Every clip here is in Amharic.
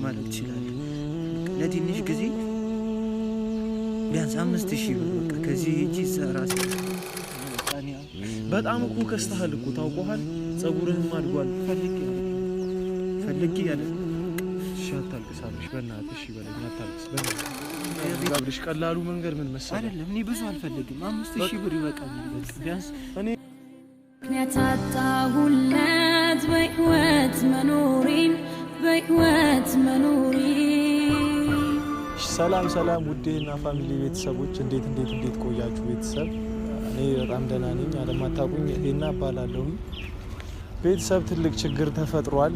ማለት ይችላል ለትንሽ ጊዜ ቢያንስ 5000 ብር በቃ ከዚህ እጂ ራስ በጣም እኮ ከስተሃል እኮ ታውቀዋል። ጸጉርህም አድጓል። ፈልጊ ያለ ሻታልቅሳለሽ በእናትሽ ይበለኝ አታልቅስ በእናትሽ ቀላሉ መንገድ ምን መሰለህ አይደለም እኔ ብዙ አልፈልግም 5000 ብር ይበቃኛል ቢያንስ እኔ ያታጣሁለት በህይወት መኖሪ ሰላም ውዴና ፋሚሊ ቤተሰቦች እንዴት ቆያችሁ ቤተሰብ? እኔ በጣም ደህና ነኝ። አለማታውቁኝ ሄና እባላለሁ። ቤተሰብ ትልቅ ችግር ተፈጥሯል።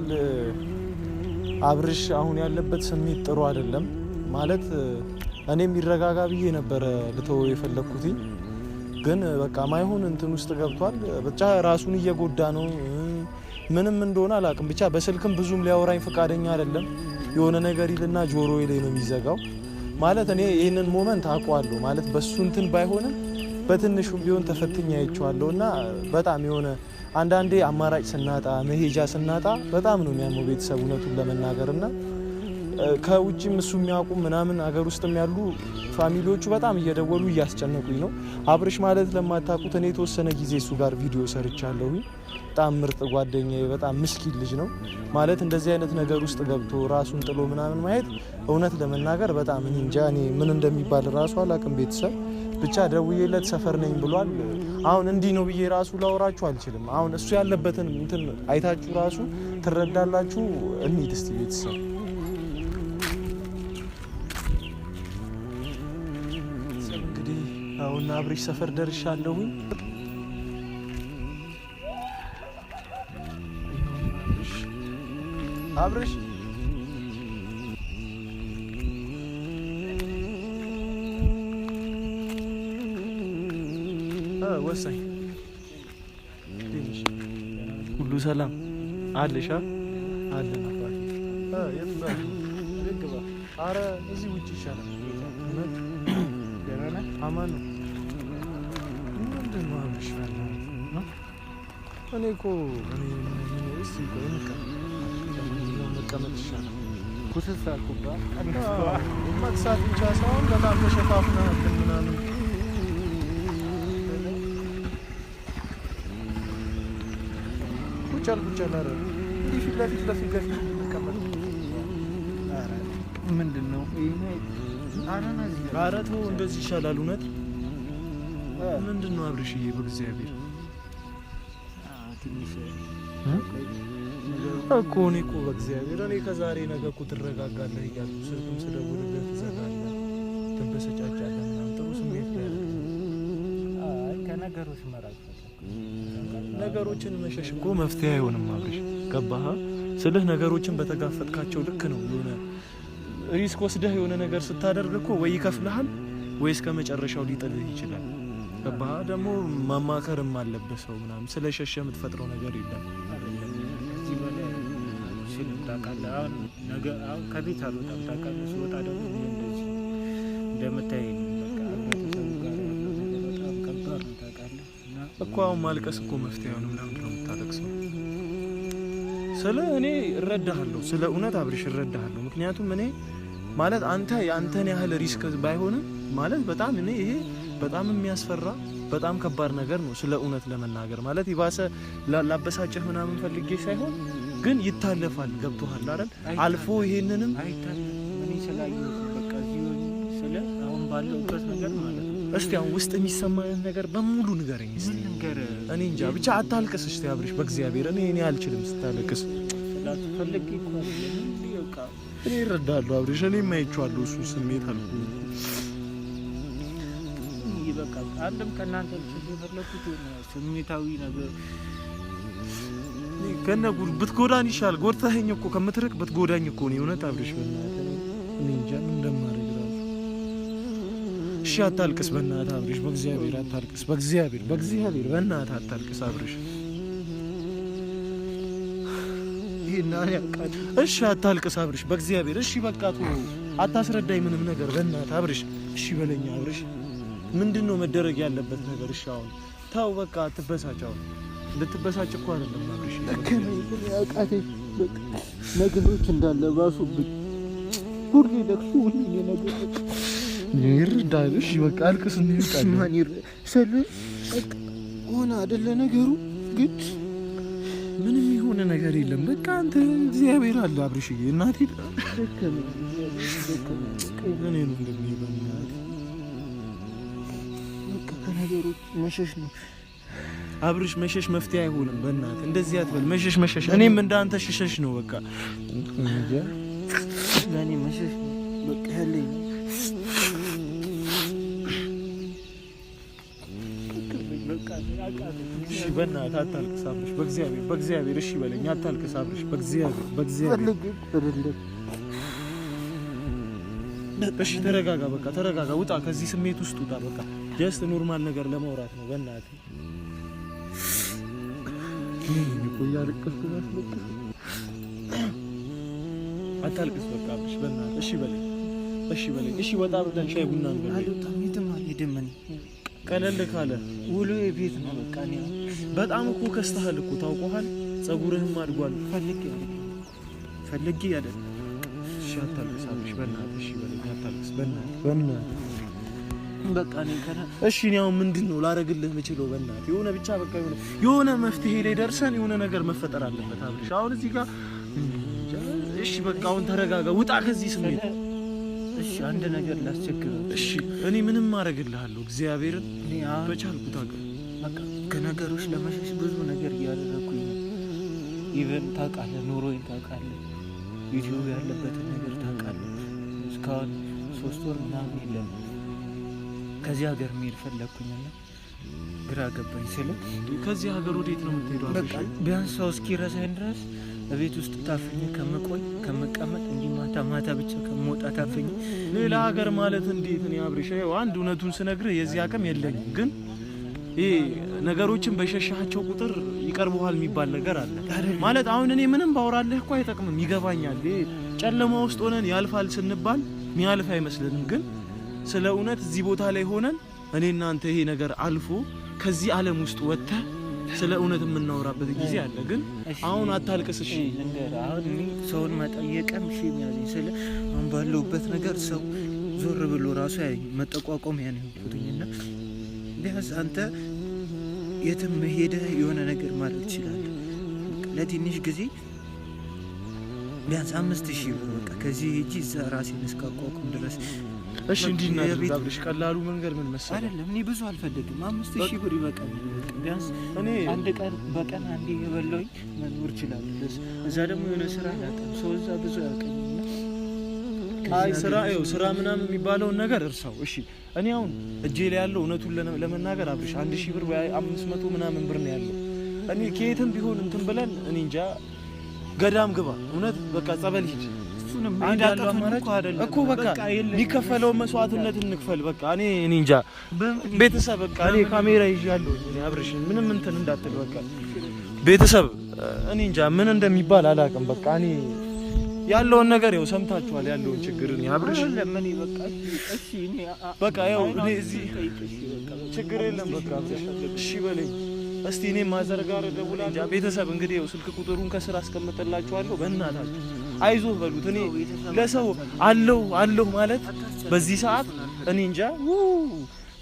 አብርሽ አሁን ያለበት ስሜት ጥሩ አይደለም። ማለት እኔ የሚረጋጋ ብዬ ነበረ ልተው የፈለኩት ግን በቃ ማይሆን እንትን ውስጥ ገብቷል። ብቻ ራሱን እየጎዳ ነው። ምንም እንደሆነ አላውቅም። ብቻ በስልክም ብዙም ሊያወራኝ ፈቃደኛ አይደለም። የሆነ ነገር ይልና ጆሮዬ ላይ ነው የሚዘጋው። ማለት እኔ ይሄንን ሞመንት አውቀዋለሁ። ማለት በሱ እንትን ባይሆንም በትንሹም ቢሆን ተፈትኛ አይቼዋለሁና በጣም የሆነ አንዳንዴ አማራጭ ስናጣ መሄጃ ስናጣ በጣም ነው የሚያመው ቤተሰብ እውነቱን ለመናገርና ከውጭም እሱ የሚያውቁ ምናምን አገር ውስጥም ያሉ ፋሚሊዎቹ በጣም እየደወሉ እያስጨነቁኝ ነው። አብርሽ ማለት ለማታውቁት እኔ የተወሰነ ጊዜ እሱ ጋር ቪዲዮ ሰርቻለሁ። በጣም ምርጥ ጓደኛዬ፣ በጣም ምስኪን ልጅ ነው። ማለት እንደዚህ አይነት ነገር ውስጥ ገብቶ ራሱን ጥሎ ምናምን ማየት እውነት ለመናገር በጣም እንጃ እኔ ምን እንደሚባል ራሱ አላውቅም። ቤተሰብ ብቻ ደውዬለት ሰፈር ነኝ ብሏል። አሁን እንዲህ ነው ብዬ ራሱ ላወራችሁ አልችልም። አሁን እሱ ያለበትን እንትን አይታችሁ ራሱ ትረዳላችሁ። እንሂድ እስቲ ቤተሰብ እንግዲህ አሁን አብርሽ ሰፈር ደርሻለሁ። አብርሽ ወሳኝ ሁሉ ሰላም አለሽ? አለን አባቴ። የት ልግባ? አረ እዚህ ውጭ ይሻላል። ደህና አማን ነው። ምንድን ነው አብርሽ? እኔ እኮ መቀመጥ ይሻላል። ኩስሳ ኩባ መቅሳት ብቻ ሳይሆን በጣም ተሸፋፍና ምናምን ቁጫል አረ እንዲህ ፊት ለፊት መቀመጥ ምንድን ነው ይሄ? ኧረ ተው እንደዚህ ይሻላል። እውነት ምንድን ነው አብርሽዬ? በእግዚአብሔር እኮ እኔ እኮ በእግዚአብሔር እኔ ከዛሬ ነገ እኮ ትረጋጋለህ እያልኩ ስልክም ስደውልልህ ትዘጋለህ፣ ትበሰጫጫለህ ምናምን ጥሩ ስሜት ላይ ያለ ከነገሮች መራቅ ነገሮችን መሸሽ እኮ መፍትሄ አይሆንም አብርሽ። ገባህ ስልህ ነገሮችን በተጋፈጥካቸው ልክ ነው። የሆነ ሪስክ ወስደህ የሆነ ነገር ስታደርግ እኮ ወይ ይከፍልሃል ወይ እስከ መጨረሻው ሊጥልህ ይችላል። ገባህ ደግሞ ማማከርም አለበት ሰው ምናምን። ስለሸሸ የምትፈጥረው ነገር የለም። እዚህ በላይ ሲልም ታውቃለህ። አሁን ከቤት አልወጣም ታውቃለህ። ስወጣ ደግሞ እንደዚህ እንደምታየኝ በቃ ህብረተሰቡ ጋር በጣም ከባድ ነው ታውቃለህ። እኮ አሁን ማልቀስ እኮ መፍትሄ አይሆንም። ለምንድን ነው የምታለቅሰው? ስለ እኔ እረዳሃለሁ፣ ስለ እውነት አብርሽ እረዳሃለሁ። ምክንያቱም እኔ ማለት አንተ ያንተን ያህል ሪስክ ባይሆንም ማለት በጣም እኔ ይሄ በጣም የሚያስፈራ በጣም ከባድ ነገር ነው። ስለ እውነት ለመናገር ማለት ይባሰ ላበሳጨህ ምናምን ፈልጌ ሳይሆን ግን ይታለፋል። ገብቶሃል አይደል? አልፎ ይሄንንም አይታለም እኔ ስላየሁ በቃ እዚህ ስለ አሁን ባለውበት ነገር ማለት ነው። እስቲ አሁን ውስጥ የሚሰማህን ነገር በሙሉ ንገረኝ እስቲ። እኔ እንጃ ብቻ አታልቅስ እስቲ አብርሽ በእግዚአብሔር። እኔ አልችልም ስታለቅስ። ስላልፈልግ እኮ በቃ እኔ እረዳለሁ አብርሽ። እኔ የማይቻለሁ እሱ ስሜት አልኩ። በቃ አንድም ከእናንተ የፈለኩት ስሜታዊ ነገር ከነጉር ብትጎዳኝ ይሻል። ጎድተኸኝ እኮ ከምትርቅ ብትጎዳኝ እኮ ነው እውነት አብርሽ። እኔ እንጃ ምን እንደማደርግ ራሱ። እሺ አታልቅስ በእናትህ አብርሽ በእግዚአብሔር አታልቅስ። በእግዚአብሔር በእናትህ አታልቅስ አብርሽ። ይሄና ያቃት እሺ አታልቅስ አብርሽ በእግዚአብሔር። እሺ በቃ አታስረዳኝ ምንም ነገር በእናትህ አብርሽ። እሺ በለኝ አብርሽ። ምንድነው መደረግ ያለበት ነገር? እሺ አሁን ታው በቃ አትበሳጭ። አሁን ልትበሳጭ እኮ አይደለም አብርሽ። ያቃቴ ነገሮች እንዳለ ባሱብኝ ሁሌ ለቅሶ ሁሌ ነገር ይርዳል። እሺ በቃ አልቅስ እንይጣለን። ማን ይሰልህ ሆነ አይደለ ነገሩ ግን ምንም የሆነ ነገር የለም። በቃ አንተ እግዚአብሔር አለ አብርሽዬ። እናቴ ደከመኝ እኔ ነው እንደሚሄደው በቃ ከነገሮች መሸሽ ነው አብርሽ። መሸሽ መፍትሄ አይሆንም። በእናትህ እንደዚህ አትበል። መሸሽ እኔም እንዳንተ ሽሸሽ ነው በቃ እንጃ ለኔ መሸሽ ነው በቃ ያለኝ እሺ በእናትህ አታልቅስ አብርሽ። በእግዚአብሔር እሺ በለኝ። አታልቅስ አብርሽ። በእግዚአብሔር እሺ ተረጋጋ። በቃ ተረጋጋ። ውጣ ከዚህ ስሜት ውስጥ ውጣ። በቃ ጀስት ኖርማል ነገር ለማውራት ነው። በእናትህ አታልቅስ በቃ አብርሽ በእናትህ እሺ በለኝ። እሺ ወጣ ብለን ሻይ ቡና እንበል። ቀለል ካለ ውሎ የቤት ነው በቃ እኔ በጣም እኮ ከስተሃል እኮ ታውቀዋል። ጸጉርህም አድጓል። ፈልጌ አይደል። እሺ አታልቅስ አብርሽ በእናትህ እሺ በለኝ። አታልቅስ በእናትህ በቃ እኔ እሺ እኔ አሁን ምንድነው ላረግልህ የምችለው? በእናትህ የሆነ ብቻ በቃ የሆነ መፍትሄ ላይ ደርሰን የሆነ ነገር መፈጠር አለበት አብርሽ። አሁን እዚህ ጋር እሺ በቃ አሁን ተረጋጋ። ውጣ ከዚህ ስሜት። እሺ አንድ ነገር ላስቸግረው። እሺ እኔ ምንም ማረግልሃለሁ እግዚአብሔርን በቻልኩት አቅም። በቃ ከነገሮች ለመሸሽ ብዙ ነገር እያደረኩኝ ነው። ኢቨን ታውቃለህ፣ ኑሮዬን ታውቃለህ፣ ዩቲዩብ ያለበትን ነገር ታውቃለህ። እስካሁን 3 ወር ምናምን የለም ከዚህ ሀገር መሄድ ፈለግኩኝና ግራ ገባኝ። ስለ ከዚህ ሀገር ወዴት ነው የምትሄደው? በቃ ቢያንስ ሰው እስኪረሳኝ ድረስ በቤት ውስጥ ታፍኜ ከመቆይ ከመቀመጥ እንዲህ ማታ ብቻ ከመውጣ ታፍኜ ሌላ ሀገር ማለት እንዴት? እኔ አብርሽ አንድ እውነቱን ስነግርህ የዚህ አቅም የለኝም። ግን ይሄ ነገሮችን በሸሻቸው ቁጥር ይቀርቡሃል የሚባል ነገር አለ ማለት። አሁን እኔ ምንም ባወራልህ እኮ አይጠቅምም፣ ይገባኛል። ይሄ ጨለማ ውስጥ ሆነን ያልፋል ስንባል የሚያልፍ አይመስልንም። ግን ስለ እውነት እዚህ ቦታ ላይ ሆነን እኔ እናንተ ይሄ ነገር አልፎ ከዚህ ዓለም ውስጥ ወጥተህ ስለ እውነት የምናወራበት ጊዜ አለ። ግን አሁን አታልቅስ እሺ። አሁን ሰውን መጠየቅም እሺ የሚያዘኝ ስለ አሁን ባለውበት ነገር ሰው ዞር ብሎ ራሱ ያይ መጠቋቋም ያን ይሁንኩኝና ቢያንስ አንተ የትም ሄደህ የሆነ ነገር ማድረግ ትችላለህ። ለትንሽ ጊዜ ቢያንስ 5000 ብር በቃ ከዚህ ሂጂ እዛ ራሴን እስካቋቁም ድረስ እሺ እንዲህ እናድርግ አብርሽ። ቀላሉ መንገድ ምን መሰለህ? አይደለም እኔ ብዙ አልፈልግም። 5000 ብር ይበቃል። ቢያንስ እኔ አንድ ቀን በቀን አንዴ የበላሁኝ መኖር እችላለሁ። እዛ ደግሞ የሆነ ስራ ያጣም ሰው እዛ ብዙ ያውቀኝና አይ ስራ ምናምን የሚባለውን ነገር እርሳው። እሺ እኔ አሁን እጄ ላይ ያለው እውነቱን ለመናገር አብርሽ 1000 ብር ወይ 500 ምናምን ብር ነው ያለው። እኔ ከየትም ቢሆን እንትን ብለን እኔ እንጃ ገዳም ግባ፣ እውነት በቃ ጸበል ሂድ። አንድ ያለው አማራጭ እኮ በቃ የሚከፈለው መስዋዕትነት እንክፈል። በቃ እኔ እንጃ ቤተሰብ በቃ እኔ ካሜራ ይዣለሁ። እኔ አብርሽ ምንም እንትን እንዳትል በቃ ቤተሰብ እኔ እንጃ ምን እንደሚባል አላውቅም። በቃ እኔ ያለውን ነገር ያው ሰምታችኋል፣ ያለውን ችግር እኔ አብርሽ ለምን በቃ እሺ እኔ በቃ ያው እኔ እዚህ ችግር የለም በቃ አብርሽ እሺ በለኝ እስቲ። እኔ ማዘር ጋር ደውላለሁ። ቤተሰብ እንግዲህ ያው ስልክ ቁጥሩን ከስራ አስቀምጥላችኋለሁ። በእናታችሁ አይዞህ በሉት። እኔ ለሰው አለሁ ማለት በዚህ ሰዓት እኔ እንጃ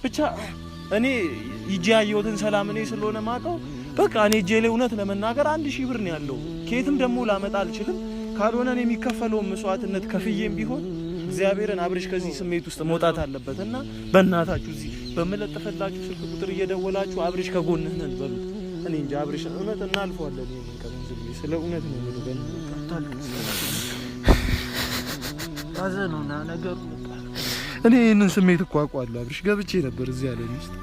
ብቻ እኔ ይጄ ያየሁትን ሰላም እኔ ስለሆነ ማቀው በቃ እኔ እጄ ላይ እውነት ለመናገር 1000 ብር ነው ያለው። ከየትም ደግሞ ላመጣ አልችልም። ካልሆነ እኔ የሚከፈለውን መስዋዕትነት ከፍዬም ቢሆን እግዚአብሔርን አብርሽ ከዚህ ስሜት ውስጥ መውጣት አለበት እና በእናታችሁ እዚህ በመለጠፈላችሁ ስልክ ቁጥር እየደወላችሁ አብርሽ ከጎንህ ነን በሉት። እኔ እንጃ አብርሽ እውነት እናልፈዋለን። ይሄን ከመንዝል ስለ እውነት ነው የሚሉት። አዘኑና ነገሩ እኔ ይሄንን ስሜት እኮ አውቀዋለሁ አብርሽ። ገብቼ ነበር እዚህ ያለኝ ውስጥ